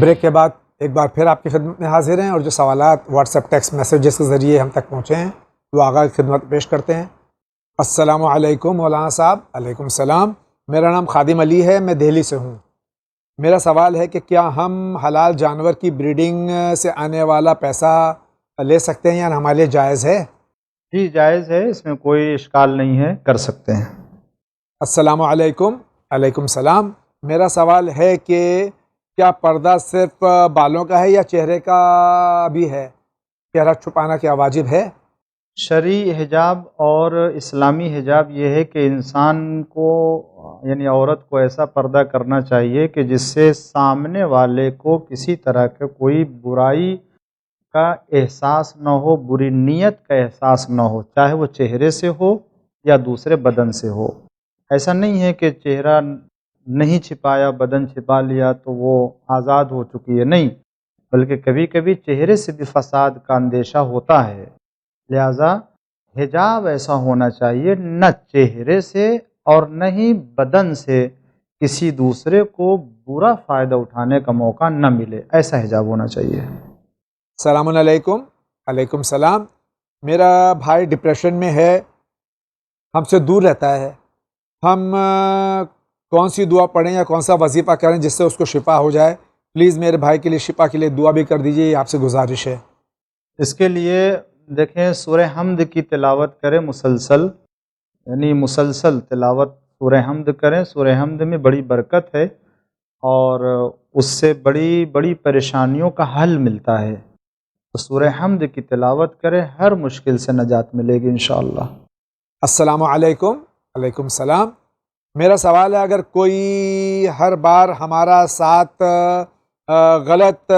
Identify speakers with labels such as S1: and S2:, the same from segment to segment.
S1: Break کے بعد ایک بار پھر آپ کی خدمت میں حاضر ہیں، اور جو سوالات واٹس ایپ ٹیکسٹ میسیجز کے ذریعے ہم تک پہنچے ہیں وہ آغاز کی خدمت پیش کرتے ہیں۔ السلام علیکم مولانا صاحب۔ علیکم السلام۔ میرا نام خادم علی ہے، میں دہلی سے ہوں۔ میرا سوال ہے کہ کیا ہم حلال جانور کی بریڈنگ سے آنے والا پیسہ لے سکتے ہیں یا ہمارے لیے جائز ہے؟
S2: جی جائز ہے، اس میں کوئی اشکال نہیں ہے، کر سکتے ہیں۔
S1: السلام علیکم۔ علیکم السلام۔ میرا سوال ہے کہ کیا پردہ صرف بالوں کا ہے یا چہرے کا بھی ہے؟ چہرہ چھپانا کیا واجب ہے؟
S2: شرعی حجاب اور اسلامی حجاب یہ ہے کہ انسان کو یعنی عورت کو ایسا پردہ کرنا چاہیے کہ جس سے سامنے والے کو کسی طرح کا کوئی برائی کا احساس نہ ہو، بری نیت کا احساس نہ ہو، چاہے وہ چہرے سے ہو یا دوسرے بدن سے ہو۔ ایسا نہیں ہے کہ چہرہ نہیں چھپایا، بدن چھپا لیا تو وہ آزاد ہو چکی ہے، نہیں، بلکہ کبھی کبھی چہرے سے بھی فساد کا اندیشہ ہوتا ہے۔ لہذا حجاب ایسا ہونا چاہیے نہ چہرے سے اور نہ ہی بدن سے کسی دوسرے کو برا فائدہ اٹھانے کا موقع نہ ملے، ایسا حجاب ہونا چاہیے۔
S1: السلام علیکم۔ علیکم السلام۔ میرا بھائی ڈپریشن میں ہے، ہم سے دور رہتا ہے، ہم کون سی دعا پڑھیں یا کون سا وظیفہ کریں جس سے اس کو شفا ہو جائے؟ پلیز میرے بھائی کے لیے شفا کے لیے دعا بھی کر دیجیے، یہ آپ سے گزارش ہے۔
S2: اس کے لیے دیکھیں سورہ حمد کی تلاوت کریں مسلسل، یعنی مسلسل تلاوت سورہ حمد کریں۔ سورہ حمد میں بڑی برکت ہے اور اس سے بڑی بڑی پریشانیوں کا حل ملتا ہے، تو سورہ حمد کی تلاوت کریں، ہر مشکل سے نجات ملے گی انشاءاللہ۔
S1: السلام علیکم۔ علیکم السلام۔ میرا سوال ہے اگر کوئی ہر بار ہمارا ساتھ غلط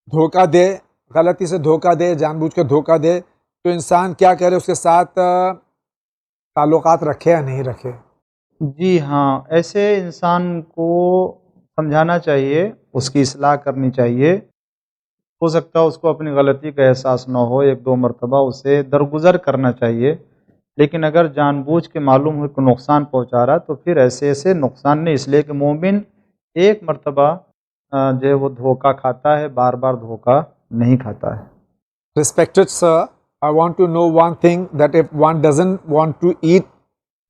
S1: دھوکہ دے، غلطی سے دھوکہ دے، جان بوجھ کے دھوکہ دے، تو انسان کیا کرے؟ اس کے ساتھ تعلقات رکھے یا نہیں رکھے؟
S2: جی ہاں، ایسے انسان کو سمجھانا چاہیے، اس کی اصلاح کرنی چاہیے۔ ہو سکتا ہے اس کو اپنی غلطی کا احساس نہ ہو، ایک دو مرتبہ اسے درگزر کرنا چاہیے، لیکن اگر جان بوجھ کے معلوم ہو کہ نقصان پہنچا رہا تو پھر ایسے نقصان نہیں، اس لیے کہ مومن ایک مرتبہ جو ہے وہ دھوکہ کھاتا ہے، بار بار دھوکہ نہیں کھاتا ہے۔
S1: Respected sir, I want to know one thing, that if one doesn't want to eat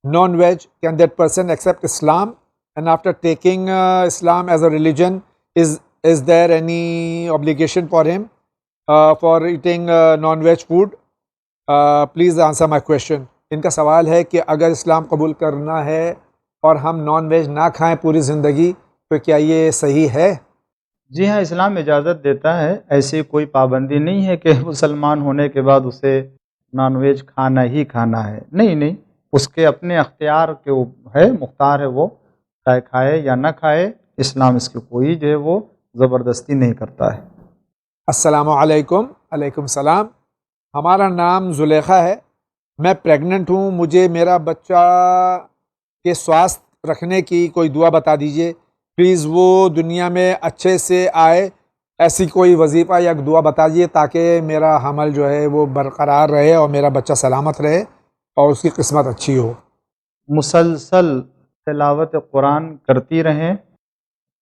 S1: non-veg, can that person accept Islam? And after taking Islam as a religion, is there any obligation for him for eating non-veg food? Please answer my question. ان کا سوال ہے کہ اگر اسلام قبول کرنا ہے اور ہم نان ویج نہ کھائیں پوری زندگی تو کیا یہ صحیح ہے؟
S2: جی ہاں، اسلام اجازت دیتا ہے، ایسی کوئی پابندی نہیں ہے کہ مسلمان ہونے کے بعد اسے نان ویج کھانا ہی کھانا ہے، نہیں، اس کے اپنے اختیار کے ہے، مختار ہے، وہ چاہے کھائے یا نہ کھائے، اسلام اس کی کوئی جو ہے وہ زبردستی نہیں کرتا ہے۔
S1: السلام علیکم۔ علیکم السلام۔ ہمارا نام زلیخا ہے، میں پریگننٹ ہوں، مجھے میرا بچہ کے سواستھ رکھنے کی کوئی دعا بتا دیجیے پلیز، وہ دنیا میں اچھے سے آئے، ایسی کوئی وظیفہ یا دعا بتا دیجیے تاکہ میرا حمل جو ہے وہ برقرار رہے اور میرا بچہ سلامت رہے اور اس کی قسمت اچھی ہو۔
S2: مسلسل تلاوت قرآن کرتی رہیں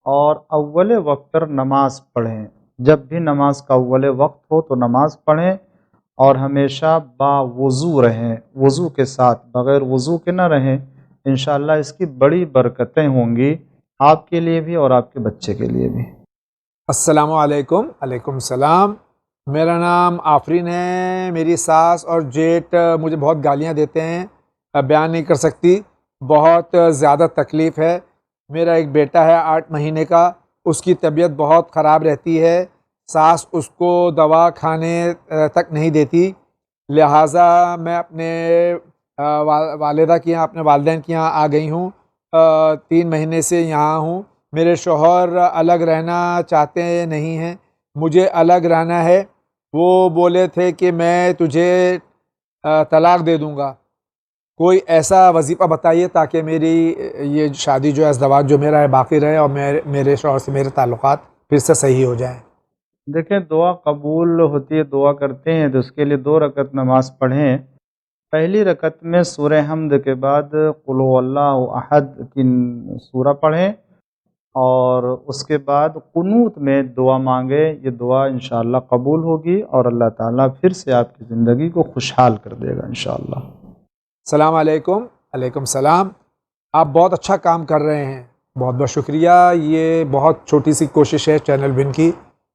S2: اور اول وقت پر نماز پڑھیں، جب بھی نماز کا اول وقت ہو تو نماز پڑھیں اور ہمیشہ با وضو رہیں، وضو کے ساتھ، بغیر وضو کے نہ رہیں، انشاءاللہ اس کی بڑی برکتیں ہوں گی آپ کے لیے بھی اور آپ کے بچے کے لیے بھی۔
S1: السلام علیکم۔ علیکم السلام۔ میرا نام آفرین ہے، میری ساس اور جیٹ مجھے بہت گالیاں دیتے ہیں، بیان نہیں کر سکتی، بہت زیادہ تکلیف ہے۔ میرا ایک بیٹا ہے 8 مہینے کا، اس کی طبیعت بہت خراب رہتی ہے، ساس اس کو دوا کھانے تک نہیں دیتی، لہٰذا میں اپنے والدہ کے یہاں، اپنے والدین کے یہاں آ گئی ہوں، 3 مہینے سے یہاں ہوں۔ میرے شوہر الگ رہنا چاہتے نہیں ہیں، مجھے الگ رہنا ہے، وہ بولے تھے کہ میں تجھے طلاق دے دوں گا، کوئی ایسا وظیفہ بتائیے تاکہ میری یہ شادی جو ہے، ازدواج جو میرا ہے باقی رہے اور میرے شوہر سے میرے تعلقات پھر سے صحیح ہو جائیں۔
S2: دیکھیں دعا قبول ہوتی ہے، دعا کرتے ہیں تو اس کے لیے 2 رکعت نماز پڑھیں۔ پہلی رکعت میں سورہ حمد کے بعد قل هو اللہ احد کی سورہ پڑھیں، اور اس کے بعد قنوت میں دعا مانگے، یہ دعا انشاءاللہ قبول ہوگی اور اللہ تعالیٰ پھر سے آپ کی زندگی کو خوشحال کر دے گا انشاءاللہ۔
S1: السلام علیکم۔ علیکم السلام۔ آپ بہت اچھا کام کر رہے ہیں، بہت بہت شکریہ۔ یہ بہت چھوٹی سی کوشش ہے چینل ون کی،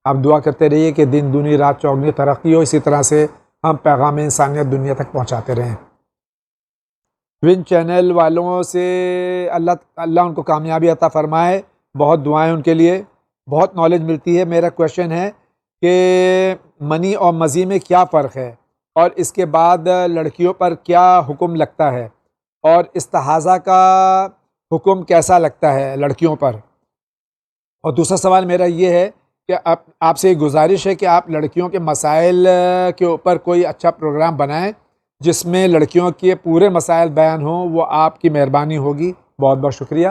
S1: آپ دعا کرتے رہیے کہ دن دنی رات چوگنی ترقی ہو، اسی طرح سے ہم پیغام انسانیت دنیا تک پہنچاتے رہیں۔ ون چینل والوں سے اللہ ان کو کامیابی عطا فرمائے، بہت دعائیں ان کے لیے، بہت نالج ملتی ہے۔ میرا کویشچن ہے کہ منی اور مزی میں کیا فرق ہے، اور اس کے بعد لڑکیوں پر کیا حکم لگتا ہے، اور استحاضہ کا حکم کیسا لگتا ہے لڑکیوں پر؟ اور دوسرا سوال میرا یہ ہے کہ آپ سے گزارش ہے کہ آپ لڑکیوں کے مسائل کے اوپر کوئی اچھا پروگرام بنائیں جس میں لڑکیوں کے پورے مسائل بیان ہوں، وہ آپ کی مہربانی ہوگی۔ بہت بہت شکریہ۔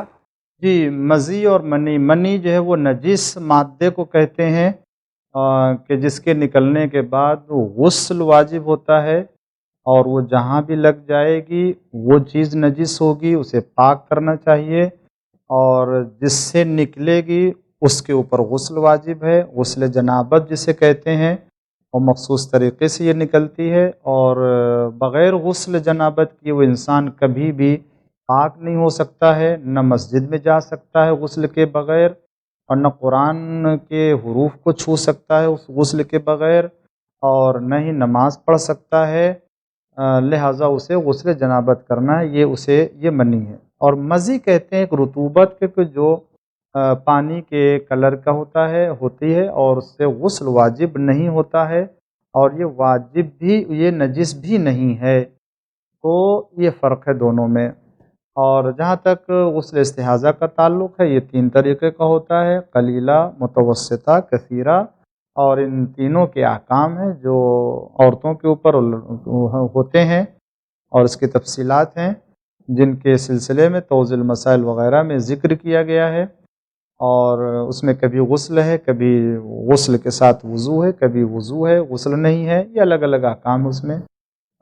S2: جی، مزی اور منی جو ہے وہ نجس مادے کو کہتے ہیں کہ جس کے نکلنے کے بعد غسل واجب ہوتا ہے، اور وہ جہاں بھی لگ جائے گی وہ چیز نجس ہوگی، اسے پاک کرنا چاہیے، اور جس سے نکلے گی اس کے اوپر غسل واجب ہے، غسل جنابت جسے کہتے ہیں، اور مخصوص طریقے سے یہ نکلتی ہے، اور بغیر غسل جنابت کی وہ انسان کبھی بھی پاک نہیں ہو سکتا ہے، نہ مسجد میں جا سکتا ہے غسل کے بغیر، اور نہ قرآن کے حروف کو چھو سکتا ہے اس غسل کے بغیر، اور نہ ہی نماز پڑھ سکتا ہے، لہٰذا اسے غسل جنابت کرنا ہے، یہ منی ہے۔ اور مزی کہتے ہیں ایک رطوبت کہ جو پانی کے کلر کا ہوتی ہے، اور اس سے غسل واجب نہیں ہوتا ہے، اور یہ واجب بھی، یہ نجس بھی نہیں ہے، تو یہ فرق ہے دونوں میں۔ اور جہاں تک غسل استحاضہ کا تعلق ہے، یہ 3 طریقے کا ہوتا ہے: قلیلہ، متوسطہ، کثیرہ، اور ان تینوں کے احکام ہیں جو عورتوں کے اوپر ہوتے ہیں، اور اس کی تفصیلات ہیں جن کے سلسلے میں توضیح المسائل وغیرہ میں ذکر کیا گیا ہے، اور اس میں کبھی غسل ہے، کبھی غسل کے ساتھ وضو ہے، کبھی وضو ہے غسل نہیں ہے، یہ الگ الگ احکام ہے اس میں۔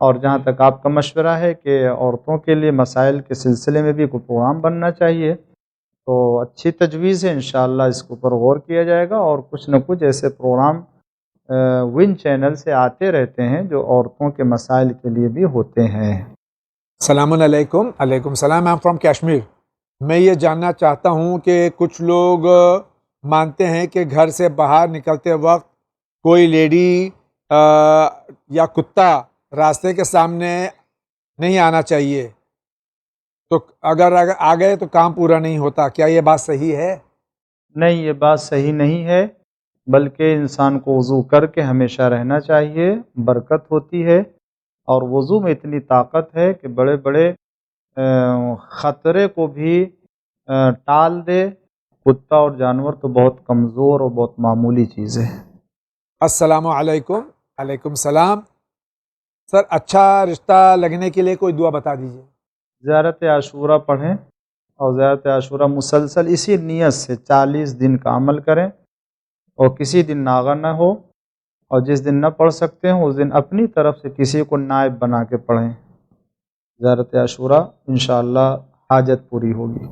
S2: اور جہاں تک آپ کا مشورہ ہے کہ عورتوں کے لیے مسائل کے سلسلے میں بھی کوئی پروگرام بننا چاہیے، تو اچھی تجویز ہے، انشاءاللہ اس کے اوپر غور کیا جائے گا، اور کچھ نہ کچھ ایسے پروگرام ون چینل سے آتے رہتے ہیں جو عورتوں کے مسائل کے لیے بھی ہوتے ہیں۔
S1: السلام علیکم۔ علیکم السلام۔ I'm from Kashmir. میں یہ جاننا چاہتا ہوں کہ کچھ لوگ مانتے ہیں کہ گھر سے باہر نکلتے وقت کوئی لیڈی یا کتا راستے کے سامنے نہیں آنا چاہیے، تو اگر آ گئے تو کام پورا نہیں ہوتا، کیا یہ بات صحیح ہے؟
S2: نہیں، یہ بات صحیح نہیں ہے، بلکہ انسان کو وضو کر کے ہمیشہ رہنا چاہیے، برکت ہوتی ہے، اور وضو میں اتنی طاقت ہے کہ بڑے بڑے خطرے کو بھی ٹال دے۔ کتا اور جانور تو بہت کمزور اور بہت معمولی چیز ہے۔
S1: السلام علیکم۔ علیکم السلام۔ سر، اچھا رشتہ لگنے کے لیے کوئی دعا بتا دیجیے۔
S2: زیارت عاشورہ پڑھیں، اور زیارت عاشورہ مسلسل اسی نیت سے 40 دن کا عمل کریں، اور کسی دن ناغہ نہ ہو، اور جس دن نہ پڑھ سکتے ہیں اس دن اپنی طرف سے کسی کو نائب بنا کے پڑھیں۔ زیارت عاشورہ انشاءاللہ حاجت پوری ہوگی۔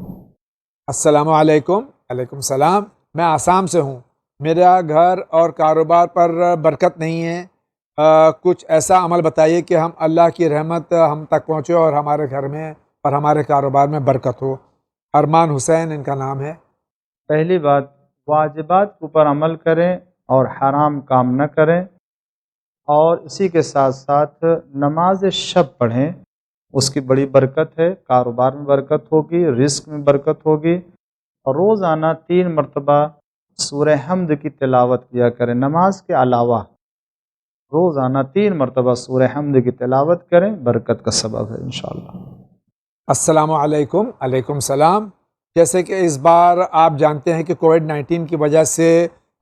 S1: السلام علیکم۔ علیکم السلام۔ میں آسام سے ہوں، میرا گھر اور کاروبار پر برکت نہیں ہے، کچھ ایسا عمل بتائیے کہ ہم اللہ کی رحمت ہم تک پہنچے اور ہمارے گھر میں اور ہمارے کاروبار میں برکت ہو۔ ارمان حسین ان کا نام ہے۔
S2: پہلی بات، واجبات کے اوپر عمل کریں اور حرام کام نہ کریں، اور اسی کے ساتھ ساتھ نماز شب پڑھیں، اس کی بڑی برکت ہے، کاروبار میں برکت ہوگی، رزق میں برکت ہوگی، اور روزانہ 3 مرتبہ سورہ حمد کی تلاوت کیا کریں، نماز کے علاوہ روزانہ 3 مرتبہ سورہ حمد کی تلاوت کریں، برکت کا سبب ہے انشاءاللہ۔
S1: السلام علیکم۔ علیکم السلام۔ جیسے کہ اس بار آپ جانتے ہیں کہ کووڈ-19 کی وجہ سے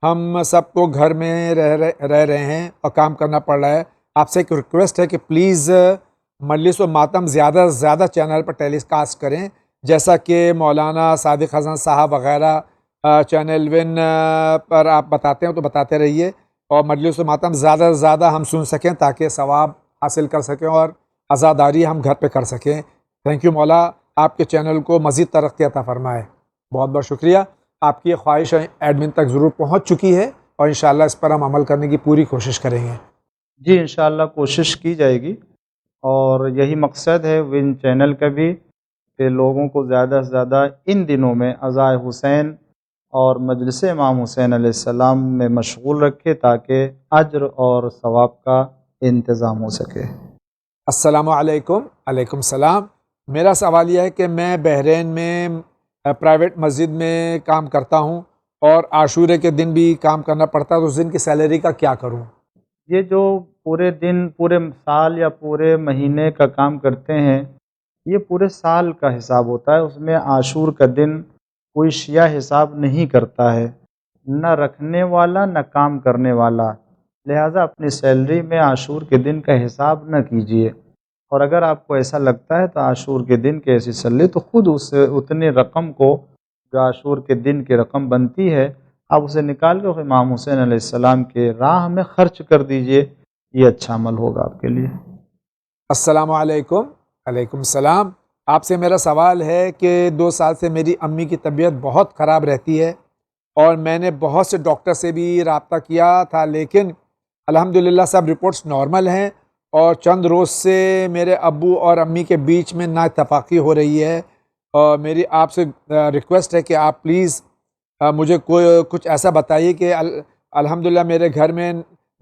S1: ہم سب کو گھر میں رہ رہے ہیں اور کام کرنا پڑ رہا ہے، آپ سے ایک ریکویسٹ ہے کہ پلیز مجلس و ماتم زیادہ سے زیادہ چینل پر ٹیلی کاسٹ کریں، جیسا کہ مولانا صادق حسن صاحب وغیرہ چینل ون پر آپ بتاتے ہیں تو بتاتے رہیے، اور مجلس و ماتم زیادہ سے زیادہ ہم سن سکیں تاکہ ثواب حاصل کر سکیں اور عزاداری ہم گھر پہ کر سکیں۔ تھینک یو مولا، آپ کے چینل کو مزید ترقی عطا فرمائے۔ بہت بہت شکریہ۔ آپ کی یہ خواہش ایڈمن تک ضرور پہنچ چکی ہے اور انشاءاللہ اس پر ہم عمل کرنے کی پوری کوشش کریں گے۔
S2: جی انشاءاللہ کوشش کی جائے گی، اور یہی مقصد ہے ون چینل کا بھی کہ لوگوں کو زیادہ سے زیادہ ان دنوں میں عزائے حسین اور مجلس امام حسین علیہ السلام میں مشغول رکھے تاکہ اجر اور ثواب کا انتظام ہو سکے۔
S1: السلام علیکم۔ علیکم السلام۔ میرا سوال یہ ہے کہ میں بحرین میں پرائیویٹ مسجد میں کام کرتا ہوں اور عاشورے کے دن بھی کام کرنا پڑتا ہے، تو اس دن کی سیلری کا کیا کروں؟
S2: یہ جو پورے دن، پورے سال یا پورے مہینے کا کام کرتے ہیں، یہ پورے سال کا حساب ہوتا ہے، اس میں عاشور کا دن کوئی شیعہ حساب نہیں کرتا ہے، نہ رکھنے والا نہ کام کرنے والا، لہٰذا اپنی سیلری میں عاشور کے دن کا حساب نہ کیجیے، اور اگر آپ کو ایسا لگتا ہے تو عاشور کے دن کی ایسی سیلری تو خود اس اتنے رقم کو جو عاشور کے دن کی رقم بنتی ہے آپ اسے نکال کے امام حسین علیہ السلام کے راہ میں خرچ کر دیجئے، یہ اچھا عمل ہوگا آپ کے لیے۔
S1: السلام علیکم۔ علیکم السلام۔ آپ سے میرا سوال ہے کہ 2 سال سے میری امی کی طبیعت بہت خراب رہتی ہے اور میں نے بہت سے ڈاکٹر سے بھی رابطہ کیا تھا، لیکن الحمدللہ سب رپورٹس نارمل ہیں، اور چند روز سے میرے ابو اور امی کے بیچ میں نا اتفاقی ہو رہی ہے، اور میری آپ سے ریکویسٹ ہے کہ آپ پلیز مجھے کچھ ایسا بتائیے کہ الحمدللہ میرے گھر میں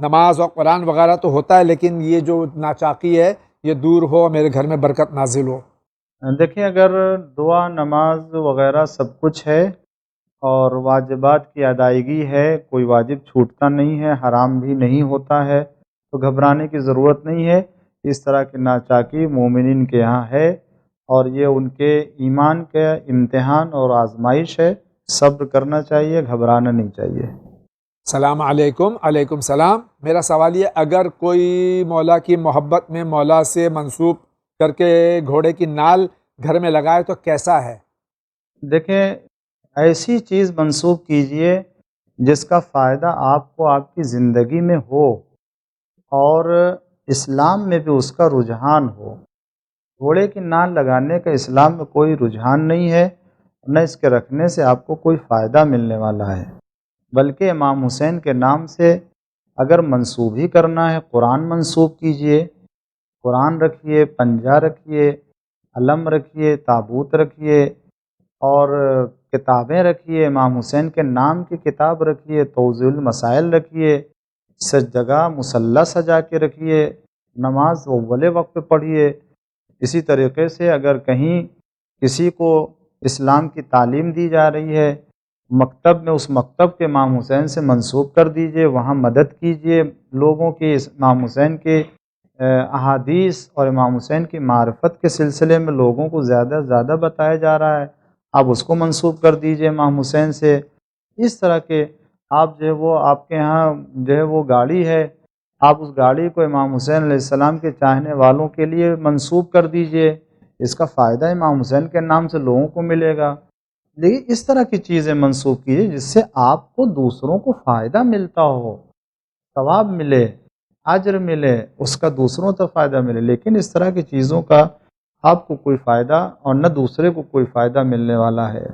S1: نماز اور قرآن وغیرہ تو ہوتا ہے، لیکن یہ جو ناچاقی ہے یہ دور ہو، میرے گھر میں برکت نازل ہو۔
S2: دیکھیں اگر دعا، نماز وغیرہ سب کچھ ہے اور واجبات کی ادائیگی ہے، کوئی واجب چھوٹتا نہیں ہے، حرام بھی نہیں ہوتا ہے، تو گھبرانے کی ضرورت نہیں ہے۔ اس طرح کی ناچاکی مومنین کے ہاں ہے، اور یہ ان کے ایمان کا امتحان اور آزمائش ہے، صبر کرنا چاہیے، گھبرانا نہیں چاہیے۔
S1: السلام علیکم۔ علیکم السلام۔ میرا سوال یہ، اگر کوئی مولا کی محبت میں مولا سے منسوب کر کے گھوڑے کی نال گھر میں لگائے تو کیسا ہے؟
S2: دیکھیں ایسی چیز منسوخ کیجئے جس کا فائدہ آپ کو آپ کی زندگی میں ہو، اور اسلام میں بھی اس کا رجحان ہو۔ گھوڑے کی نال لگانے کا اسلام میں کوئی رجحان نہیں ہے، نہ اس کے رکھنے سے آپ کو کوئی فائدہ ملنے والا ہے، بلکہ امام حسین کے نام سے اگر منسوب ہی کرنا ہے، قرآن منسوب کیجئے، قرآن رکھیے، پنجہ رکھیے، علم رکھیے، تابوت رکھیے، اور کتابیں رکھیے، امام حسین کے نام کی کتاب رکھیے، توضیح المسائل رکھیے، سج جگہ مصلی سجا کے رکھیے، نماز اول وقت پہ پڑھیے۔ اسی طریقے سے اگر کہیں کسی کو اسلام کی تعلیم دی جا رہی ہے مکتب میں، اس مکتب کے امام حسین سے منسوب کر دیجئے، وہاں مدد کیجئے لوگوں کی، امام حسین کے احادیث اور امام حسین کی معرفت کے سلسلے میں لوگوں کو زیادہ سے زیادہ بتایا جا رہا ہے، آپ اس کو منسوب کر دیجئے امام حسین سے۔ اس طرح کے آپ جو ہے وہ آپ کے ہاں جو ہے وہ گاڑی ہے، آپ اس گاڑی کو امام حسین علیہ السلام کے چاہنے والوں کے لیے منسوب کر دیجئے، اس کا فائدہ امام حسین کے نام سے لوگوں کو ملے گا۔ لیکن اس طرح کی چیزیں منسوب کیجیے جس سے آپ کو دوسروں کو فائدہ ملتا ہو، ثواب ملے، اجر ملے، اس کا دوسروں تک فائدہ ملے، لیکن اس طرح کی چیزوں کا آپ کو کوئی فائدہ اور نہ دوسرے کو کوئی فائدہ ملنے والا ہے۔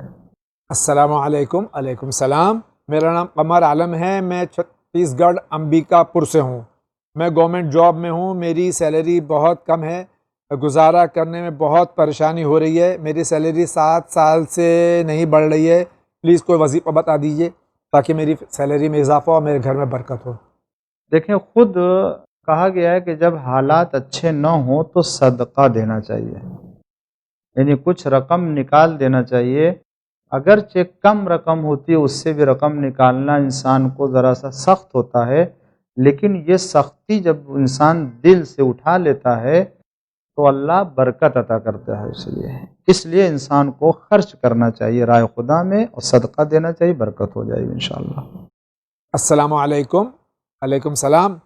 S1: السلام علیکم۔ علیکم السلام۔ میرا نام قمر عالم ہے، میں چھتیس گڑھ امبیکا پور سے ہوں۔ میں گورنمنٹ جاب میں ہوں، میری سیلری بہت کم ہے، گزارا کرنے میں بہت پریشانی ہو رہی ہے، میری سیلری 7 سال سے نہیں بڑھ رہی ہے، پلیز کوئی وظیفہ بتا دیجئے تاکہ میری سیلری میں اضافہ ہو اور میرے گھر میں برکت ہو۔
S2: دیکھیں خود کہا گیا ہے کہ جب حالات اچھے نہ ہوں تو صدقہ دینا چاہیے، یعنی کچھ رقم نکال دینا چاہیے، اگرچہ کم رقم ہوتی ہے، اس سے بھی رقم نکالنا انسان کو ذرا سا سخت ہوتا ہے، لیکن یہ سختی جب انسان دل سے اٹھا لیتا ہے تو اللہ برکت عطا کرتا ہے، اس لیے انسان کو خرچ کرنا چاہیے راہ خدا میں، اور صدقہ دینا چاہیے، برکت ہو جائے گی انشاءاللہ۔
S1: السلام علیکم۔ علیکم السلام۔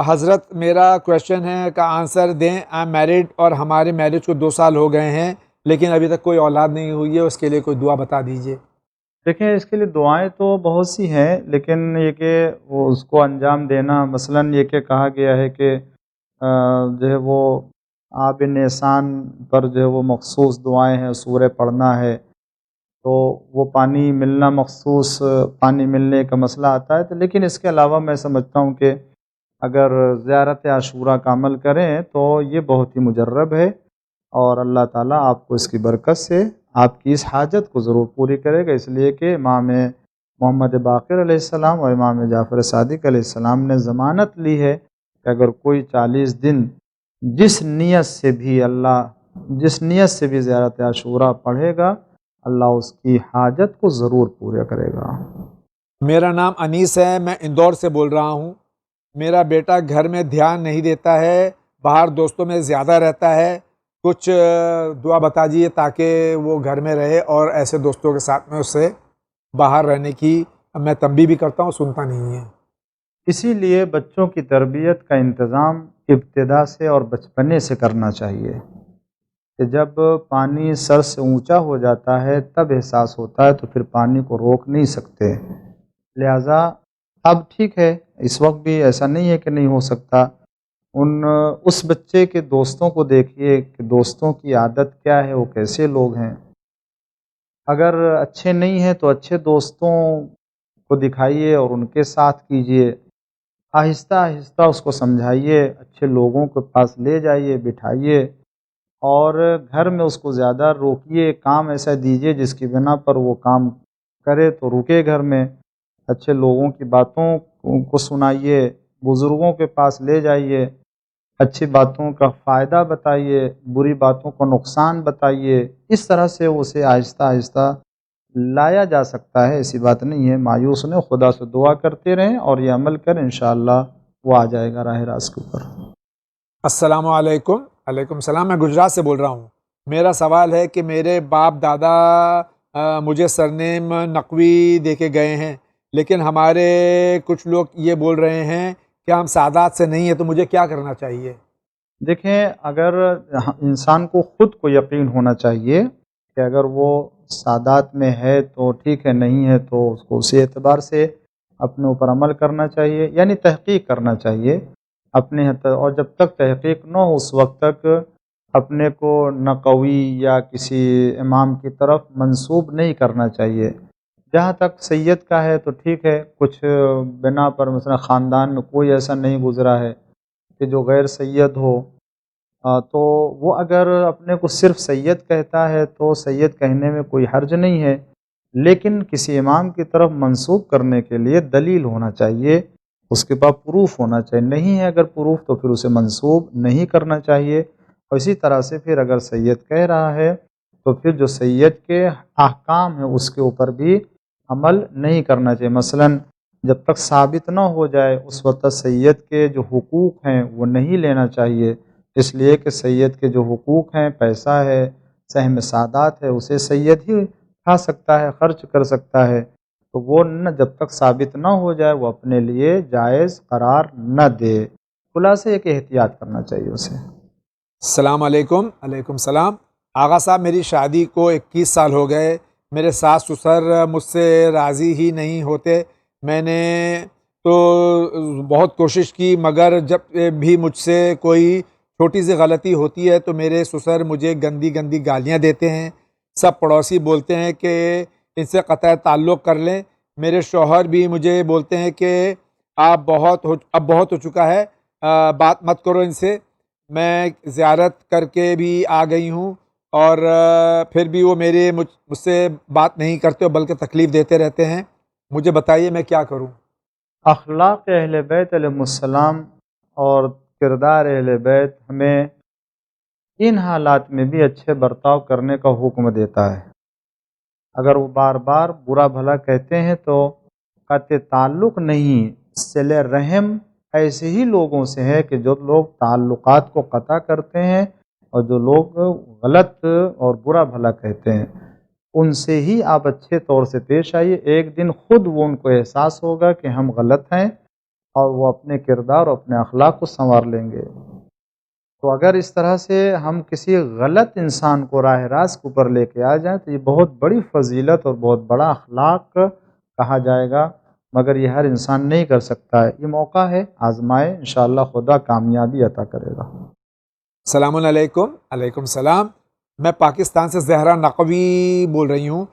S1: حضرت میرا کویشچن ہے کا آنسر دیں۔ آئی ایم میرڈ اور ہمارے میرج کو 2 سال ہو گئے ہیں، لیکن ابھی تک کوئی اولاد نہیں ہوئی ہے، اس کے لیے کوئی دعا بتا دیجیے۔
S2: دیکھیں اس کے لیے دعائیں تو بہت سی ہیں، لیکن یہ کہ وہ اس کو انجام دینا، مثلاً یہ کہ کہا گیا ہے کہ جو ہے وہ آب نیسان پر جو ہے وہ مخصوص دعائیں ہیں، سورہ پڑھنا ہے، تو وہ پانی ملنا مخصوص پانی ملنے کا مسئلہ آتا ہے. تو لیکن اس کے علاوہ میں سمجھتا ہوں کہ اگر زیارت عاشورہ کا عمل کریں تو یہ بہت ہی مجرب ہے، اور اللہ تعالیٰ آپ کو اس کی برکت سے آپ کی اس حاجت کو ضرور پوری کرے گا. اس لیے کہ امام محمد باقر علیہ السلام اور امام جعفر صادق علیہ السلام نے ضمانت لی ہے کہ اگر کوئی 40 دن جس نیت سے بھی زیارت عاشورہ پڑھے گا، اللہ اس کی حاجت کو ضرور پورا کرے گا.
S1: میرا نام انیس ہے، میں اندور سے بول رہا ہوں. میرا بیٹا گھر میں دھیان نہیں دیتا ہے، باہر دوستوں میں زیادہ رہتا ہے. کچھ دعا بتا دیجیے تاکہ وہ گھر میں رہے، اور ایسے دوستوں کے ساتھ میں اس سے باہر رہنے کی میں تنبیہ بھی کرتا ہوں، سنتا نہیں ہے.
S2: اسی لیے بچوں کی تربیت کا انتظام ابتدا سے اور بچپنے سے کرنا چاہیے کہ جب پانی سر سے اونچا ہو جاتا ہے تب احساس ہوتا ہے، تو پھر پانی کو روک نہیں سکتے. لہٰذا اب ٹھیک ہے، اس وقت بھی ایسا نہیں ہے کہ نہیں ہو سکتا. اس بچے کے دوستوں کو دیکھیے کہ دوستوں کی عادت کیا ہے، وہ کیسے لوگ ہیں. اگر اچھے نہیں ہیں تو اچھے دوستوں کو دکھائیے اور ان کے ساتھ کیجیے. آہستہ آہستہ اس کو سمجھائیے، اچھے لوگوں کے پاس لے جائیے، بٹھائیے، اور گھر میں اس کو زیادہ روکیے. کام ایسا دیجیے جس کی بنا پر وہ کام کرے تو رکے گھر میں. اچھے لوگوں کی باتوں کو سنائیے، بزرگوں کے پاس لے جائیے، اچھی باتوں کا فائدہ بتائیے، بری باتوں کا نقصان بتائیے. اس طرح سے اسے آہستہ آہستہ لایا جا سکتا ہے، ایسی بات نہیں ہے. مایوس نے خدا سے دعا کرتے رہیں اور یہ عمل کریں، انشاءاللہ وہ آ جائے گا راہ راست کے اوپر.
S1: السلام علیکم. علیکم السلام. میں گجرات سے بول رہا ہوں. میرا سوال ہے کہ میرے باپ دادا مجھے سرنیم نقوی دے کے گئے ہیں، لیکن ہمارے کچھ لوگ یہ بول رہے ہیں کہ ہم سادات سے نہیں ہیں، تو مجھے کیا کرنا چاہیے؟
S2: دیکھیں، اگر انسان کو خود کو یقین ہونا چاہیے کہ اگر وہ سادات میں ہے تو ٹھیک ہے، نہیں ہے تو اس کو اسی اعتبار سے اپنے اوپر عمل کرنا چاہیے، یعنی تحقیق کرنا چاہیے اپنے اور جب تک تحقیق نہ ہو اس وقت تک اپنے کو نقوی یا کسی امام کی طرف منسوب نہیں کرنا چاہیے. جہاں تک سید کا ہے تو ٹھیک ہے، کچھ بنا پر مثلا خاندان میں کوئی ایسا نہیں گزرا ہے کہ جو غیر سید ہو، تو وہ اگر اپنے کو صرف سید کہتا ہے تو سید کہنے میں کوئی حرج نہیں ہے، لیکن کسی امام کی طرف منسوب کرنے کے لیے دلیل ہونا چاہیے، اس کے پاس پروف ہونا چاہیے. نہیں ہے اگر پروف تو پھر اسے منسوب نہیں کرنا چاہیے. اور اسی طرح سے پھر اگر سید کہہ رہا ہے تو پھر جو سید کے احکام ہیں اس کے اوپر بھی عمل نہیں کرنا چاہیے. مثلا جب تک ثابت نہ ہو جائے اس وقت سید کے جو حقوق ہیں وہ نہیں لینا چاہیے، اس لیے کہ سید کے جو حقوق ہیں، پیسہ ہے، سہم سادات ہے، اسے سید ہی کھا سکتا ہے، خرچ کر سکتا ہے. تو وہ جب تک ثابت نہ ہو جائے وہ اپنے لیے جائز قرار نہ دے. خلاصے ایک احتیاط کرنا چاہیے اسے.
S1: السلام علیکم. علیکم السلام. آغا صاحب، میری شادی کو 21 سال ہو گئے. میرے ساس سسر مجھ سے راضی ہی نہیں ہوتے. میں نے تو بہت کوشش کی، مگر جب بھی مجھ سے کوئی چھوٹی سی غلطی ہوتی ہے تو میرے سسر مجھے گندی گندی گالیاں دیتے ہیں. سب پڑوسی بولتے ہیں کہ ان سے قطع تعلق کر لیں. میرے شوہر بھی مجھے بولتے ہیں کہ اب بہت ہو چکا ہے، بات مت کرو ان سے. میں زیارت کر کے بھی آ گئی ہوں، اور پھر بھی وہ مجھ سے بات نہیں کرتے بلکہ تکلیف دیتے رہتے ہیں. مجھے بتائیے میں کیا کروں؟
S2: اخلاق اہل بیت علیہ السلام اور کردار اہل بیت ہمیں ان حالات میں بھی اچھے برتاؤ کرنے کا حکم دیتا ہے. اگر وہ بار بار برا بھلا کہتے ہیں تو قطع تعلق نہیں، صلہ رحم ایسے ہی لوگوں سے ہے کہ جو لوگ تعلقات کو قطع کرتے ہیں اور جو لوگ غلط اور برا بھلا کہتے ہیں ان سے ہی آپ اچھے طور سے پیش آئیے. ایک دن خود وہ ان کو احساس ہوگا کہ ہم غلط ہیں اور وہ اپنے کردار اور اپنے اخلاق کو سنوار لیں گے. تو اگر اس طرح سے ہم کسی غلط انسان کو راہ راست کے اوپر لے کے آ جائیں تو یہ بہت بڑی فضیلت اور بہت بڑا اخلاق کہا جائے گا، مگر یہ ہر انسان نہیں کر سکتا ہے. یہ موقع ہے، آزمائے، انشاءاللہ خدا کامیابی عطا کرے گا.
S1: السلام علیکم. علیکم السلام. میں پاکستان سے زہرا نقوی بول رہی ہوں.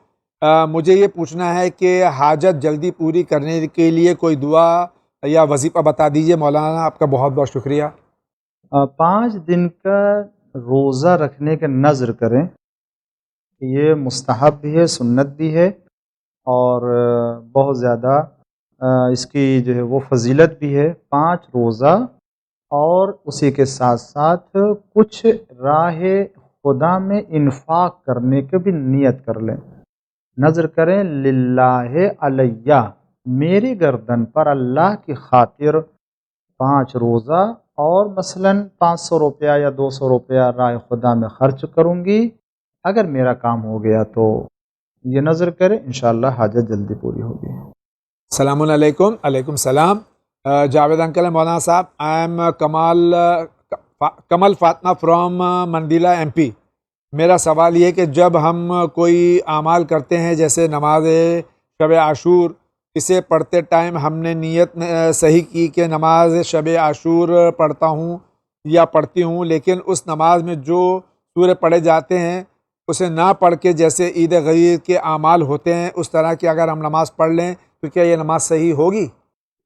S1: مجھے یہ پوچھنا ہے کہ حاجت جلدی پوری کرنے کے لیے کوئی دعا یا وظیفہ بتا دیجیے مولانا. آپ کا بہت بہت شکریہ.
S2: 5 دن کا روزہ رکھنے کا نذر کریں. یہ مستحب بھی ہے، سنت بھی ہے، اور بہت زیادہ اس کی جو ہے وہ فضیلت بھی ہے. 5 روزہ اور اسی کے ساتھ ساتھ کچھ راہ خدا میں انفاق کرنے کی بھی نیت کر لیں. نذر کریں للہ علیہ، میری گردن پر اللہ کی خاطر 5 روزہ، اور مثلاً 500 روپیہ یا 200 روپیہ راہ خدا میں خرچ کروں گی. اگر میرا کام ہو گیا تو یہ نذر کریں، انشاءاللہ حاجت جلدی پوری ہوگی.
S1: السلام علیکم. علیکم السلام. جاوید انکل مولانا صاحب, I am Kamal Fatima from مندیلا ایم پی. میرا سوال یہ کہ جب ہم کوئی اعمال کرتے ہیں جیسے نماز شب عاشور, اسے پڑھتے ٹائم ہم نے نیت صحیح کی کہ نماز شب عاشور پڑھتا ہوں یا پڑھتی ہوں, لیکن اس نماز میں جو سورے پڑھے جاتے ہیں اسے نہ پڑھ کے جیسے عید غیر کے اعمال ہوتے ہیں اس طرح کی اگر ہم نماز پڑھ لیں تو کیا یہ نماز صحیح ہوگی؟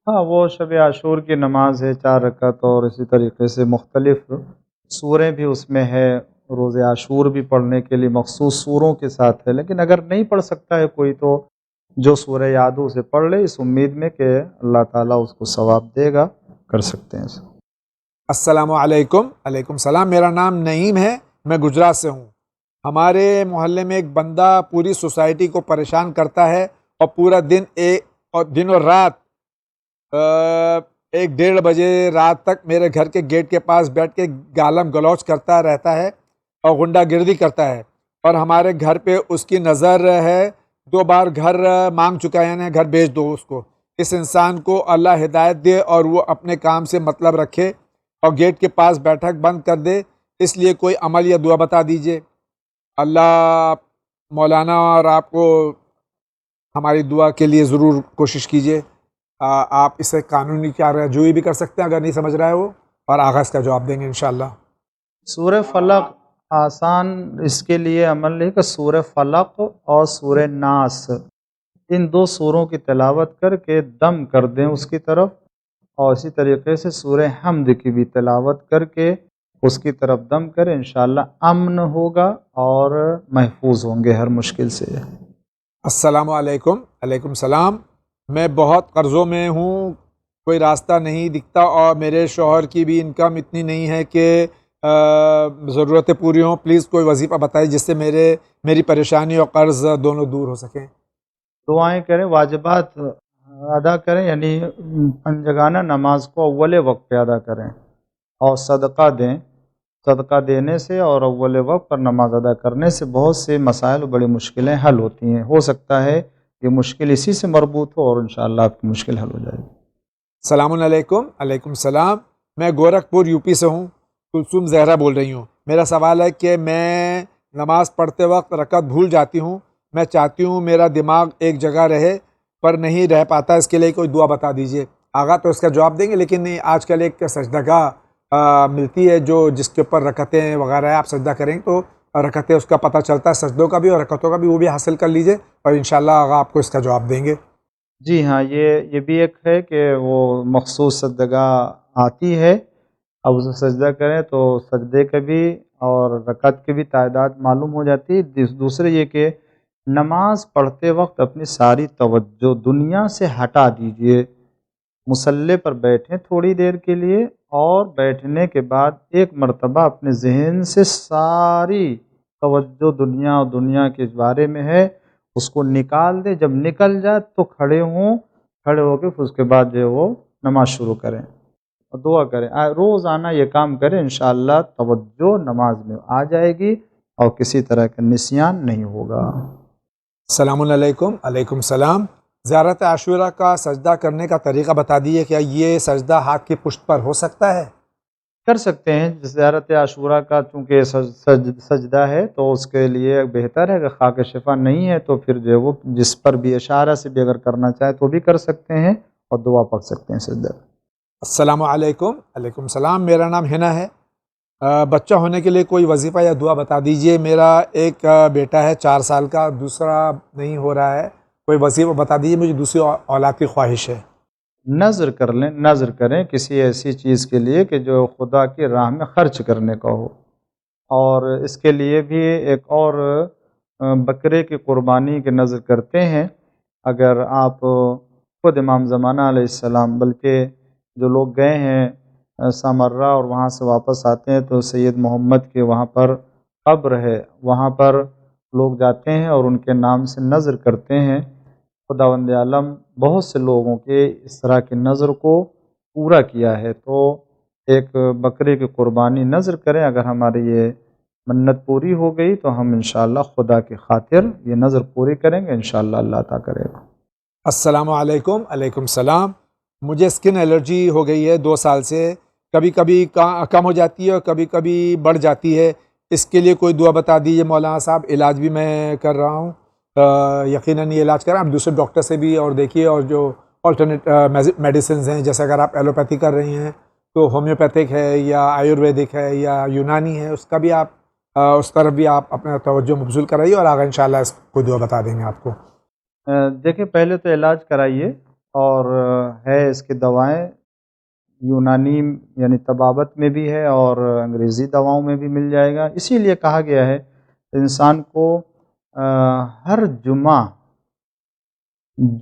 S2: ہاں، وہ شب عاشور کی نماز ہے 4 رکعت، اور اسی طریقے سے مختلف سوریں بھی اس میں ہے. روز عاشور بھی پڑھنے کے لیے مخصوص سوروں کے ساتھ ہے، لیکن اگر نہیں پڑھ سکتا ہے کوئی تو جو سورہ یاد ہو اسے پڑھ لے، اس امید میں کہ اللہ تعالیٰ اس کو ثواب دے گا. کر سکتے ہیں اسے.
S1: السلام علیکم. علیکم السلام. میرا نام نعیم ہے, میں گجرات سے ہوں. ہمارے محلے میں ایک بندہ پوری سوسائٹی کو پریشان کرتا ہے اور پورا دن اور رات 1-1:30 بجے رات تک میرے گھر کے گیٹ کے پاس بیٹھ کے گالم گلوچ کرتا رہتا ہے اور غنڈہ گردی کرتا ہے, اور ہمارے گھر پہ اس کی نظر ہے. 2 بار گھر مانگ چکا ہے, یعنی گھر بیچ دو اس کو. اس انسان کو اللہ ہدایت دے اور وہ اپنے کام سے مطلب رکھے اور گیٹ کے پاس بیٹھک بند کر دے, اس لیے کوئی عمل یا دعا بتا دیجیے. اللہ مولانا اور آپ کو ہماری دعا کے لیے ضرور کوشش کیجیے. آپ اسے قانونی کارروائی بھی کر سکتے ہیں اگر نہیں سمجھ رہا ہے وہ, اور آغاز کا جواب دیں گے انشاءاللہ.
S2: سورہ فلق آسان اس کے لیے عمل ہے کہ سورہ فلق اور سورہ ناس, ان 2 سوروں کی تلاوت کر کے دم کر دیں اس کی طرف, اور اسی طریقے سے سورہ حمد کی بھی تلاوت کر کے اس کی طرف دم کریں. انشاءاللہ امن ہوگا اور محفوظ ہوں گے ہر مشکل سے.
S1: السلام علیکم. علیکم السلام. میں بہت قرضوں میں ہوں, کوئی راستہ نہیں دکھتا, اور میرے شوہر کی بھی انکم اتنی نہیں ہے کہ ضرورتیں پوری ہوں. پلیز کوئی وظیفہ بتائیے جس سے میری پریشانی اور قرض دونوں دور ہو سکیں.
S2: دعائیں کریں, واجبات ادا کریں, یعنی پنجگانہ نماز کو اول وقت پہ ادا کریں, اور صدقہ دیں. صدقہ دینے سے اور اول وقت پر نماز ادا کرنے سے بہت سے مسائل و بڑی مشکلیں حل ہوتی ہیں. ہو سکتا ہے یہ مشکل اسی سے مربوط ہو, اور انشاءاللہ آپ کی مشکل حل ہو جائے گی.
S1: السلام علیکم. علیکم السلام. میں گورکھپور یو پی سے ہوں, کلثوم زہرا بول رہی ہوں. میرا سوال ہے کہ میں نماز پڑھتے وقت رکعت بھول جاتی ہوں. میں چاہتی ہوں میرا دماغ ایک جگہ رہے پر نہیں رہ پاتا, اس کے لیے کوئی دعا بتا دیجیے. آگا تو اس کا جواب دیں گے, لیکن آج کل ایک سجدہ گاہ ملتی ہے جس کے اوپر رکعتیں وغیرہ ہے, آپ سجدہ کریں تو رکعتیں اس کا پتہ چلتا ہے, سجدوں کا بھی اور رکعتوں کا بھی, وہ بھی حاصل کر لیجیے, اور انشاءاللہ آگا آپ کو اس کا جواب دیں گے.
S2: جی ہاں، یہ بھی ایک ہے کہ وہ مخصوص سجدگاہ آتی ہے. اب اسے سجدہ کریں تو سجدے کے بھی اور رکعت کی بھی تعداد معلوم ہو جاتی ہے. دوسرے یہ کہ نماز پڑھتے وقت اپنی ساری توجہ دنیا سے ہٹا دیجئے. مصلی پر بیٹھیں تھوڑی دیر کے لیے, اور بیٹھنے کے بعد ایک مرتبہ اپنے ذہن سے ساری توجہ دنیا اور دنیا کے بارے میں ہے اس کو نکال دیں. جب نکل جائے تو کھڑے ہو کے پھر اس کے بعد جو ہے وہ نماز شروع کریں اور دعا کریں. روزانہ یہ کام کریں, انشاءاللہ توجہ نماز میں آ جائے گی اور کسی طرح کا نسیان نہیں ہوگا.
S1: السلام علیکم. علیکم السلام. زیارت عاشورہ کا سجدہ کرنے کا طریقہ بتا دیجیے. کیا یہ سجدہ ہاتھ کی پشت پر ہو سکتا ہے؟
S2: کر سکتے ہیں. زیارت عاشورہ کا چونکہ سجدہ ہے تو اس کے لیے بہتر ہے. اگر خاک شفا نہیں ہے تو پھر جو ہے وہ جس پر بھی اشارہ سے بھی اگر کرنا چاہے تو بھی کر سکتے ہیں, اور دعا پڑھ سکتے ہیں سجدہ.
S1: السلام علیکم. علیکم السلام. میرا نام ہنا ہے. بچہ ہونے کے لیے کوئی وظیفہ یا دعا بتا دیجئے. میرا ایک بیٹا ہے 4 سال کا, دوسرا نہیں ہو رہا ہے. کوئی وظیفہ بتا دیجئے, مجھے دوسری اولاد کی خواہش ہے.
S2: نذر کر لیں، نذر کریں کسی ایسی چیز کے لیے کہ جو خدا کی راہ میں خرچ کرنے کا ہو. اور اس کے لیے بھی ایک اور بکرے کی قربانی کے نذر کرتے ہیں. اگر آپ خود امام زمانہ علیہ السلام، بلکہ جو لوگ گئے ہیں سامرہ اور وہاں سے واپس آتے ہیں تو سید محمد کے وہاں پر قبر ہے، وہاں پر لوگ جاتے ہیں اور ان کے نام سے نذر کرتے ہیں. خداوند عالم بہت سے لوگوں کے اس طرح کے نذر کو پورا کیا ہے. تو ایک بکرے کی قربانی نذر کریں. اگر ہماری یہ منت پوری ہو گئی تو ہم انشاءاللہ خدا کی خاطر یہ نذر پوری کریں گے، انشاءاللہ اللہ عطا کرے گا.
S1: السلام علیکم. علیکم السلام. مجھے اسکن الرجی ہو گئی ہے 2 سال سے. کبھی کبھی کم ہو جاتی ہے اور کبھی کبھی بڑھ جاتی ہے. اس کے لیے کوئی دعا بتا دیجیے مولانا صاحب. علاج بھی میں کر رہا ہوں, یقیناً یہ علاج کر رہا ہوں. آپ دوسرے ڈاکٹر سے بھی اور دیکھیے, اور جو آلٹرنیٹ میڈیسنز ہیں, جیسے اگر آپ ایلوپیتھی کر رہی ہیں تو ہومیوپیتھک ہے یا آیورویدک ہے یا یونانی ہے, اس کا بھی آپ اس طرف بھی آپ اپنا توجہ مبذول کرائیے, اور آگے انشاءاللہ اس کو دعا بتا دیں گے آپ کو.
S2: دیکھیں پہلے تو علاج کرائیے, اور ہے اس کی دوائیں یونانی یعنی طبابت میں بھی ہے اور انگریزی دواؤں میں بھی مل جائے گا. اسی لیے کہا گیا ہے انسان کو ہر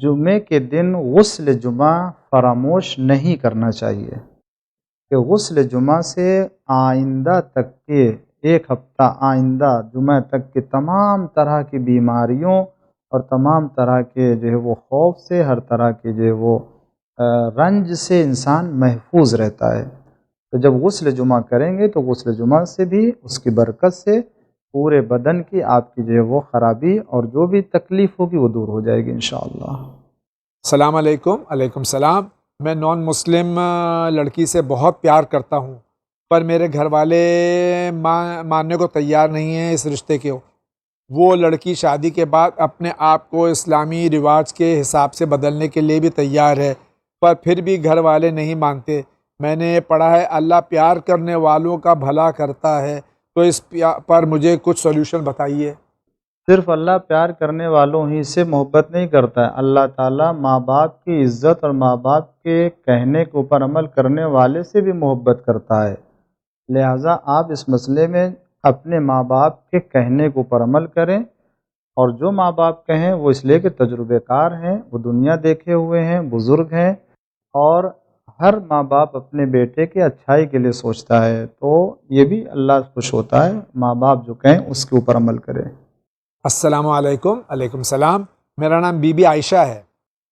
S2: جمعے کے دن غسل جمعہ فراموش نہیں کرنا چاہیے, کہ غسل جمعہ سے آئندہ تک کے 1 ہفتہ آئندہ جمعہ تک کے تمام طرح کی بیماریوں اور تمام طرح کے جو ہے وہ خوف سے, ہر طرح کے جو ہے وہ رنج سے انسان محفوظ رہتا ہے. تو جب غسل جمعہ کریں گے تو غسل جمعہ سے بھی, اس کی برکت سے پورے بدن کی آپ کی جو ہے وہ خرابی اور جو بھی تکلیف ہوگی وہ دور ہو جائے گی انشاءاللہ.
S1: السلام علیکم. علیکم السلام. میں نان مسلم لڑکی سے بہت پیار کرتا ہوں, پر میرے گھر والے ماننے کو تیار نہیں ہیں اس رشتے کو. وہ لڑکی شادی کے بعد اپنے آپ کو اسلامی رواج کے حساب سے بدلنے کے لیے بھی تیار ہے, پر پھر بھی گھر والے نہیں مانتے. میں نے پڑھا ہے اللہ پیار کرنے والوں کا بھلا کرتا ہے, تو اس پر مجھے کچھ سولوشن بتائیے.
S2: صرف اللہ پیار کرنے والوں ہی سے محبت نہیں کرتا ہے. اللہ تعالیٰ ماں باپ کی عزت اور ماں باپ کے کہنے کے اوپر عمل کرنے والے سے بھی محبت کرتا ہے. لہٰذا آپ اس مسئلے میں اپنے ماں باپ کے کہنے کے اوپر عمل کریں, اور جو ماں باپ کہیں وہ اس لیے کہ تجربے کار ہیں, وہ دنیا دیکھے ہوئے ہیں, بزرگ ہیں, اور ہر ماں باپ اپنے بیٹے کے اچھائی کے لیے سوچتا ہے. تو یہ بھی اللہ خوش ہوتا ہے, ماں باپ جو کہیں اس کے اوپر عمل کریں.
S1: السلام علیکم. علیکم السلام. میرا نام بی بی عائشہ ہے.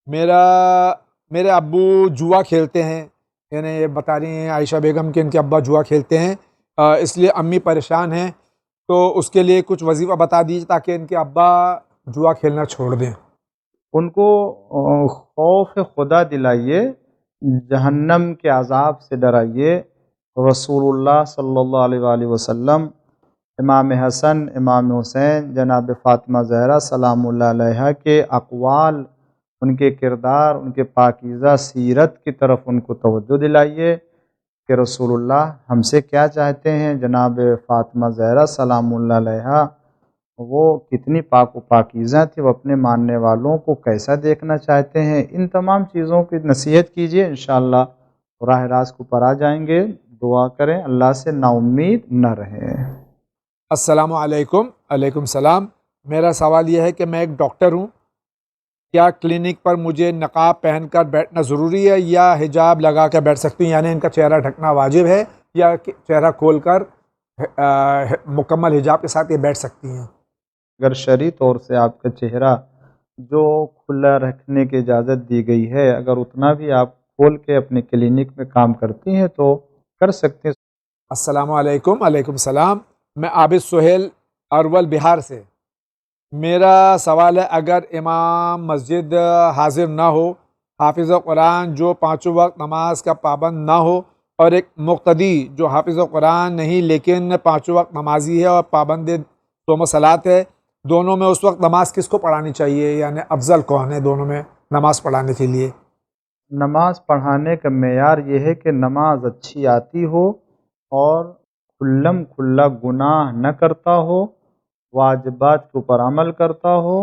S1: میرے ابو جوا کھیلتے ہیں, یعنی یہ بتا رہی ہیں عائشہ بیگم کہ ان کے ابا جوا کھیلتے ہیں, اس لیے امی پریشان ہیں. تو اس کے لیے کچھ وظیفہ بتا دیجیے تاکہ ان کے ابا جوا کھیلنا چھوڑ دیں.
S2: ان کو خوف خدا دلائیے, جہنم کے عذاب سے ڈرائیے. رسول اللہ صلی اللہ علیہ وآلہ وسلم, امام حسن, امام حسین, جناب فاطمہ زہرا سلام اللہ علیہا کے اقوال, ان کے کردار, ان کے پاکیزہ سیرت کی طرف ان کو توجہ دلائیے کہ رسول اللہ ہم سے کیا چاہتے ہیں. جناب فاطمہ زہرا سلام اللہ علیہا وہ کتنی پاک و پاکیزہ تھی, وہ اپنے ماننے والوں کو کیسا دیکھنا چاہتے ہیں. ان تمام چیزوں کی نصیحت کیجیے, انشاءاللہ راہ راست کو پر آ جائیں گے. دعا کریں اللہ سے نا امید نہ رہیں.
S1: السلام علیکم. علیکم السلام. میرا سوال یہ ہے کہ میں ایک ڈاکٹر ہوں, کیا کلینک پر مجھے نقاب پہن کر بیٹھنا ضروری ہے یا حجاب لگا کر بیٹھ سکتی ہوں, یعنی ان کا چہرہ ڈھکنا واجب ہے یا چہرہ کھول کر مکمل حجاب کے ساتھ یہ بیٹھ سکتی ہیں؟
S2: اگر شرعی طور سے آپ کا چہرہ جو کھلا رکھنے کی اجازت دی گئی ہے, اگر اتنا بھی آپ کھول کے اپنے کلینک میں کام کرتی ہیں تو کر سکتے ہیں.
S1: السلام علیکم. علیکم السلام. میں عابد سہیل ارول بہار سے. میرا سوال ہے اگر امام مسجد حاضر نہ ہو, حافظ قرآن جو 5 وقت نماز کا پابند نہ ہو, اور ایک مقتدی جو حافظ قرآن نہیں لیکن 5 وقت نمازی ہے اور پابند صوم و صلات ہے, دونوں میں اس وقت نماز کس کو پڑھانی چاہیے, یعنی افضل کون ہے دونوں میں نماز پڑھانے کے لیے؟
S2: نماز پڑھانے کا معیار یہ ہے کہ نماز اچھی آتی ہو اور کھلم کھلا گناہ نہ کرتا ہو، واجبات کے اوپر عمل کرتا ہو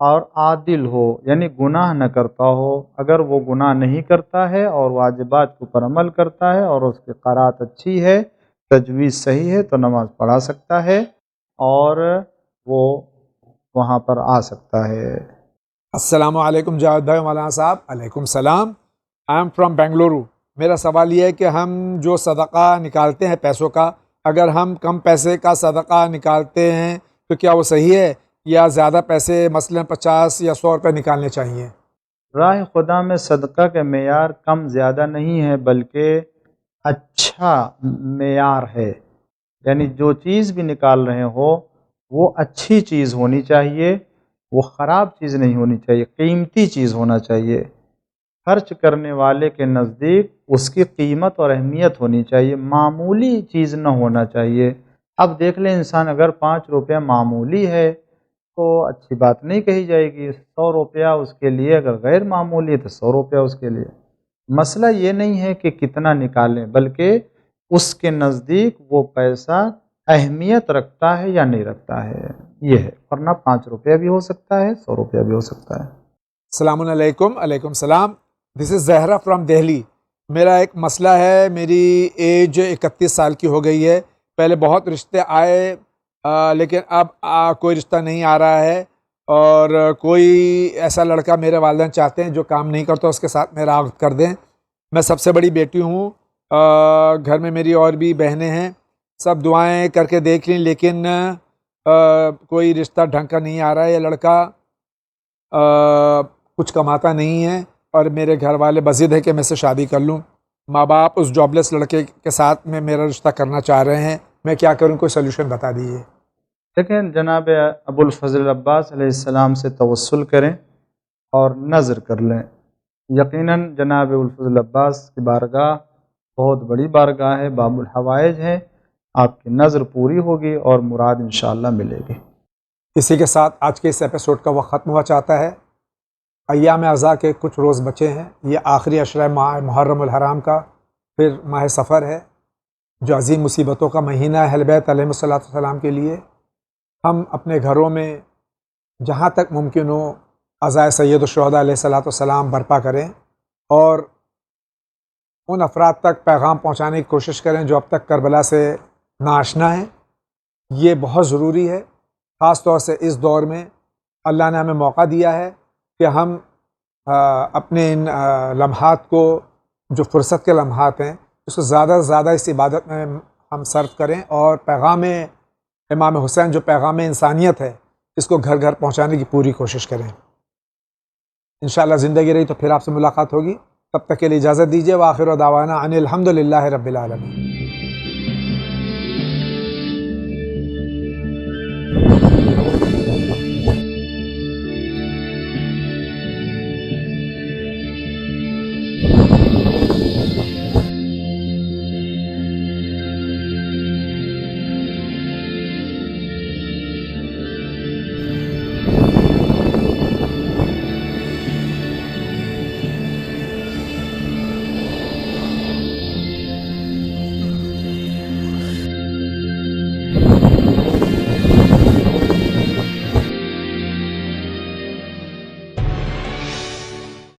S2: اور عادل ہو، یعنی گناہ نہ کرتا ہو۔ اگر وہ گناہ نہیں کرتا ہے اور واجبات کے اوپر عمل کرتا ہے اور اس کی قرأت اچھی ہے، تجوید صحیح ہے، تو نماز پڑھا سکتا ہے اور وہ وہاں پر آ سکتا ہے۔
S1: السلام علیکم جاوید بھائی مولانا صاحب۔ علیکم السلام۔ I am from Bengaluru. میرا سوال یہ ہے کہ ہم جو صدقہ نکالتے ہیں پیسوں کا، اگر ہم کم پیسے کا صدقہ نکالتے ہیں تو کیا وہ صحیح ہے، یا زیادہ پیسے مثلاً 50 یا 100 روپے نکالنے چاہیے؟
S2: راہ خدا میں صدقہ کے معیار کم زیادہ نہیں ہے، بلکہ اچھا معیار ہے، یعنی جو چیز بھی نکال رہے ہو وہ اچھی چیز ہونی چاہیے، وہ خراب چیز نہیں ہونی چاہیے، قیمتی چیز ہونا چاہیے۔ خرچ کرنے والے کے نزدیک اس کی قیمت اور اہمیت ہونی چاہیے، معمولی چیز نہ ہونا چاہیے۔ اب دیکھ لیں انسان اگر 5 روپیہ معمولی ہے تو اچھی بات نہیں کہی جائے گی، 100 روپیہ اس کے لیے اگر غیر معمولی ہے تو 100 روپیہ اس کے لیے۔ مسئلہ یہ نہیں ہے کہ کتنا نکالیں، بلکہ اس کے نزدیک وہ پیسہ اہمیت رکھتا ہے یا نہیں رکھتا ہے، یہ ہے۔ ورنہ 5 روپیہ بھی ہو سکتا ہے، 100 روپیہ بھی ہو سکتا ہے۔
S1: السلام علیکم۔ علیکم السلام۔ دس از زہرا فرام دہلی۔ میرا ایک مسئلہ ہے، میری ایج 31 سال کی ہو گئی ہے۔ پہلے بہت رشتے آئے لیکن اب کوئی رشتہ نہیں آ رہا ہے، اور کوئی ایسا لڑکا میرے والدین چاہتے ہیں جو کام نہیں کرتا اس کے ساتھ میرا عقد کر دیں۔ میں سب سے بڑی بیٹی ہوں، گھر میں میری اور بھی بہنیں ہیں، سب دعائیں کر کے دیکھ لیں لیکن کوئی رشتہ ڈھنگ کا نہیں آ رہا ہے۔ یہ لڑکا کچھ کماتا نہیں ہے اور میرے گھر والے بضد ہے کہ میں سے شادی کر لوں۔ ماں باپ اس جابلیس لڑکے کے ساتھ میں میرا رشتہ کرنا چاہ رہے ہیں، میں کیا کروں؟ کوئی سلیوشن بتا دیجیے۔
S2: لیکن جناب ابو الفضل عباس علیہ السلام سے توسل کریں اور نذر کر لیں۔ یقیناً جناب ابو الفضل عباس کی بارگاہ بہت بڑی بارگاہ ہے، باب الحوائج ہے، آپ کی نذر پوری ہوگی اور مراد انشاءاللہ ملے گی۔
S1: اسی کے ساتھ آج کے اس ایپیسوڈ کا وقت ختم ہوا چاہتا ہے۔ ایام اعضاء کے کچھ روز بچے ہیں، یہ آخری عشرہ ماہ محرم الحرام کا، پھر ماہ سفر ہے جو عظیم مصیبتوں کا مہینہ ہے اہل بیت علیہ السلام کے لیے۔ ہم اپنے گھروں میں جہاں تک ممکن ہو عزائے سید الشہداء علیہ السلام برپا کریں اور ان افراد تک پیغام پہنچانے کی کوشش کریں جو اب تک کربلا سے ناآشنا ہیں۔ یہ بہت ضروری ہے، خاص طور سے اس دور میں اللہ نے ہمیں موقع دیا ہے کہ ہم اپنے ان لمحات کو، جو فرصت کے لمحات ہیں، اس کو زیادہ سے زیادہ اس عبادت میں ہم صرف کریں اور پیغام امام حسین جو پیغام انسانیت ہے اس کو گھر گھر پہنچانے کی پوری کوشش کریں۔ انشاءاللہ زندگی رہی تو پھر آپ سے ملاقات ہوگی، تب تک کے لیے اجازت دیجیے۔ وآخر دعوانا ان الحمدللہ رب العالمین۔